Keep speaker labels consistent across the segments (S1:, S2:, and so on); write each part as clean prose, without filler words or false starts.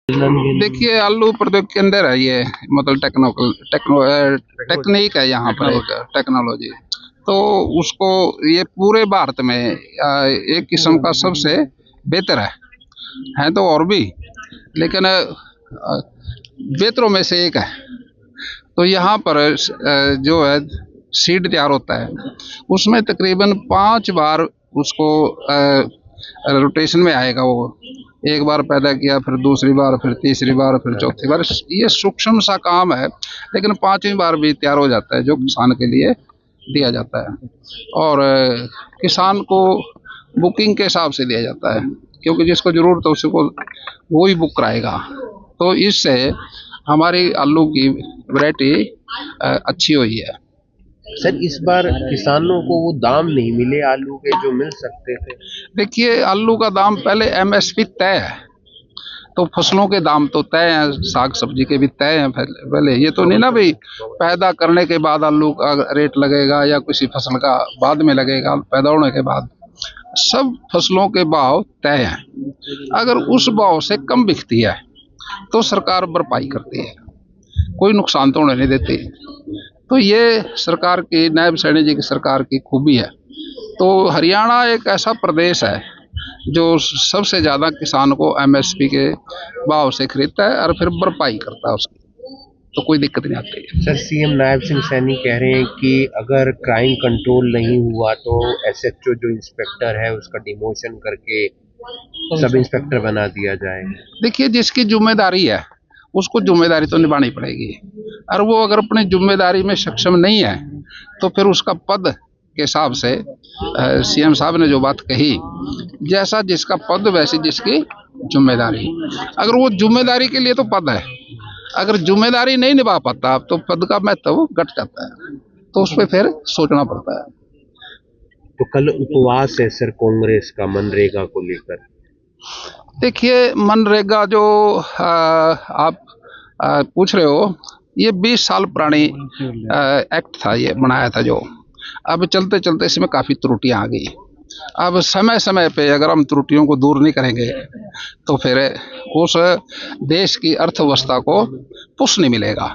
S1: देखिए आलू प्रोजेक्ट के अंदर है ये, मतलब टेक्निक है यहाँ पर, एक टेक्नोलॉजी। तो उसको ये पूरे भारत में एक किस्म का सबसे बेहतर है तो और भी, लेकिन बेहतरों में से एक है। तो यहाँ पर जो है सीड तैयार होता है, उसमें तकरीबन 5 बार उसको रोटेशन में आएगा वो। एक बार पैदा किया, फिर दूसरी बार, फिर तीसरी बार, फिर चौथी बार। ये सूक्ष्म सा काम है, लेकिन 5वीं बार भी तैयार हो जाता है, जो किसान के लिए दिया जाता है। और किसान को बुकिंग के हिसाब से दिया जाता है, क्योंकि जिसको जरूरत है उसको वो ही बुक कराएगा। तो इससे हमारी आलू की वैरायटी अच्छी हुई है।
S2: सर, इस बार किसानों को वो दाम नहीं मिले आलू के जो मिल सकते थे।
S1: देखिए आलू का दाम पहले एमएसपी तय है, तो फसलों के दाम तो तय हैं, साग सब्जी के भी तय हैं पहले। ये तो नहीं ना भाई पैदा करने के बाद आलू का रेट लगेगा या किसी फसल का बाद में लगेगा, पैदा होने के बाद। सब फसलों के भाव तय हैं। अगर उस भाव से कम बिकती है तो सरकार भरपाई करती है, कोई नुकसान तो होने नहीं देती। तो ये सरकार की, नायब सैनी जी की सरकार की खूबी है। तो हरियाणा एक ऐसा प्रदेश है जो सबसे ज़्यादा किसान को एमएसपी के भाव से खरीदता है और फिर भरपाई करता है उसकी, तो कोई दिक्कत नहीं आती।
S2: सर, सीएम नायब सिंह सैनी कह रहे हैं कि अगर क्राइम कंट्रोल नहीं हुआ तो एसएचओ जो इंस्पेक्टर है उसका डिमोशन करके सब इंस्पेक्टर बना दिया जाएगा।
S1: देखिए जिसकी जिम्मेदारी है उसको जिम्मेदारी तो निभानी पड़ेगी, और वो अगर अपनी जिम्मेदारी में सक्षम नहीं है तो फिर उसका पद के हिसाब से सीएम साहब ने जो बात कही, जैसा जिसका पद वैसी जिसकी जिम्मेदारी। अगर वो जिम्मेदारी के लिए तो पद है, अगर जिम्मेदारी नहीं निभा पाता तो पद का महत्व घट जाता है, तो उस पर फिर सोचना पड़ता है।
S2: तो कल उपवास है सर कांग्रेस का मनरेगा को लेकर।
S1: देखिए मनरेगा जो आप पूछ रहे हो, ये 20 साल पुरानी एक्ट था, ये बनाया था जो। अब चलते चलते इसमें काफ़ी त्रुटियां आ गई। अब समय समय पे अगर हम त्रुटियों को दूर नहीं करेंगे तो फिर उस देश की अर्थव्यवस्था को पुश नहीं मिलेगा।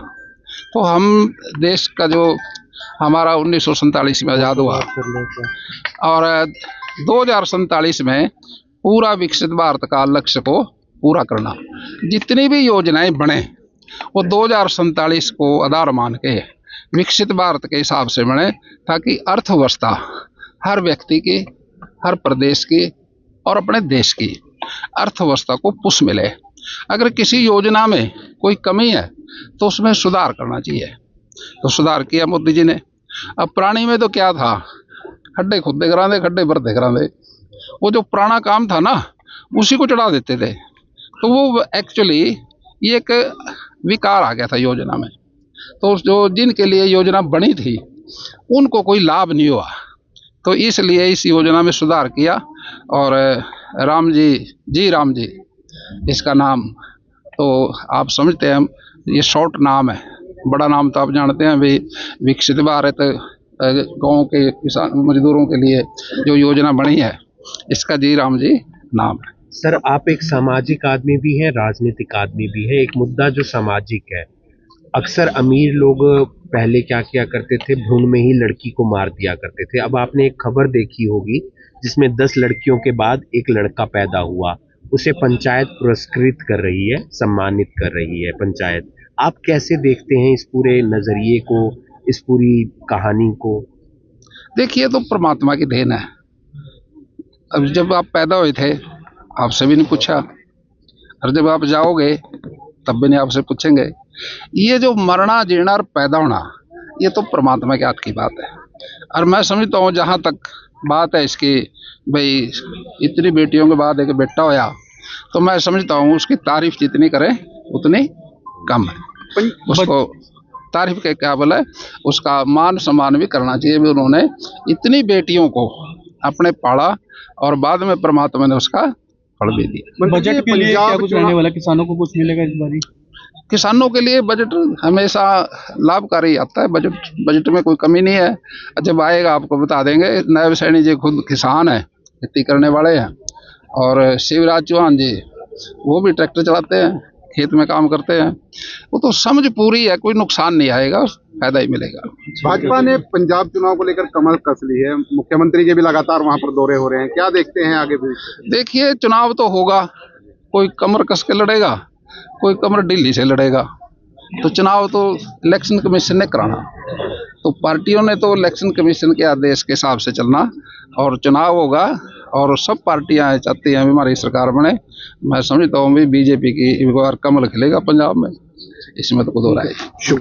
S1: तो हम देश का जो हमारा 1947 में आज़ाद हुआ और 2047 में पूरा विकसित भारत का लक्ष्य को पूरा करना, जितनी भी योजनाएं बने वो 2047 को आधार मान के विकसित भारत के हिसाब से बने, ताकि अर्थव्यवस्था हर व्यक्ति की, हर प्रदेश की और अपने देश की अर्थव्यवस्था को पुश मिले। अगर किसी योजना में कोई कमी है तो उसमें सुधार करना चाहिए, तो सुधार किया मोदी जी ने। अब पुरानी में तो क्या था, खड्डे खुदे करांदे, खड्डे भरते करांदे। वो जो पुराना काम था ना उसी को चढ़ा देते थे, तो वो एक्चुअली ये एक विकार आ गया था योजना में। तो जो जिनके लिए योजना बनी थी उनको कोई लाभ नहीं हुआ, तो इसलिए इस योजना में सुधार किया। और राम जी इसका नाम तो आप समझते हैं, ये शॉर्ट नाम है, बड़ा नाम तो आप जानते हैं भी। विकसित भारत गाँव के किसान मजदूरों के लिए जो योजना बनी है, इसका राम जी नाम है।
S2: सर, आप एक सामाजिक आदमी भी हैं, राजनीतिक आदमी भी हैं। एक मुद्दा जो सामाजिक है, अक्सर अमीर लोग पहले क्या किया करते थे, भ्रूण में ही लड़की को मार दिया करते थे। अब आपने एक खबर देखी होगी जिसमें 10 लड़कियों के बाद एक लड़का पैदा हुआ, उसे पंचायत पुरस्कृत कर रही है, सम्मानित कर रही है पंचायत। आप कैसे देखते हैं इस पूरे नजरिए को, इस पूरी कहानी को?
S1: देखिए तो परमात्मा की देन है। अब जब आप पैदा हुए थे आपसे भी नहीं पूछा, और जब आप जाओगे तब भी नहीं आपसे पूछेंगे। ये जो मरना, जीना और पैदा होना, ये तो परमात्मा के हाथ की बात है। और मैं समझता हूँ जहाँ तक बात है इसकी, भाई इतनी बेटियों के बाद एक बेटा होया, तो मैं समझता हूँ उसकी तारीफ जितनी करें उतनी कम है। उसको तारीफ के काबिल है, उसका मान सम्मान भी करना चाहिए। भी उन्होंने इतनी बेटियों को अपने पाला और बाद में परमात्मा ने उसका फल भी दिया।
S3: बजट के लिए क्या कुछ रहने वाला, किसानों को कुछ मिलेगा इस बारी?
S1: किसानों के लिए बजट हमेशा लाभकारी आता है। बजट में कोई कमी नहीं है। जब आएगा आपको बता देंगे। नायब सैनी जी खुद किसान है, खेती करने वाले हैं, और शिवराज चौहान जी वो भी ट्रैक्टर चलाते हैं। खेत में काम करते हैं, वो तो समझ पूरी है, कोई नुकसान नहीं आएगा, फायदा ही मिलेगा।
S4: भाजपा ने पंजाब चुनाव को लेकर कमर कस ली है, मुख्यमंत्री के भी लगातार वहां पर दौरे हो रहे हैं, क्या देखते हैं आगे भी?
S1: देखिए चुनाव तो होगा, कोई कमर कस के लड़ेगा, कोई कमर ढीली से लड़ेगा। तो चुनाव तो इलेक्शन कमीशन ने कराना, तो पार्टियों ने तो इलेक्शन कमीशन के आदेश के हिसाब से चलना, और चुनाव होगा और सब पार्टियां चाहती हैं हमारी सरकार बने। मैं समझता हूँ भी बीजेपी की एक बार कमल खिलेगा पंजाब में, इसमें तो कोई दो राय नहीं।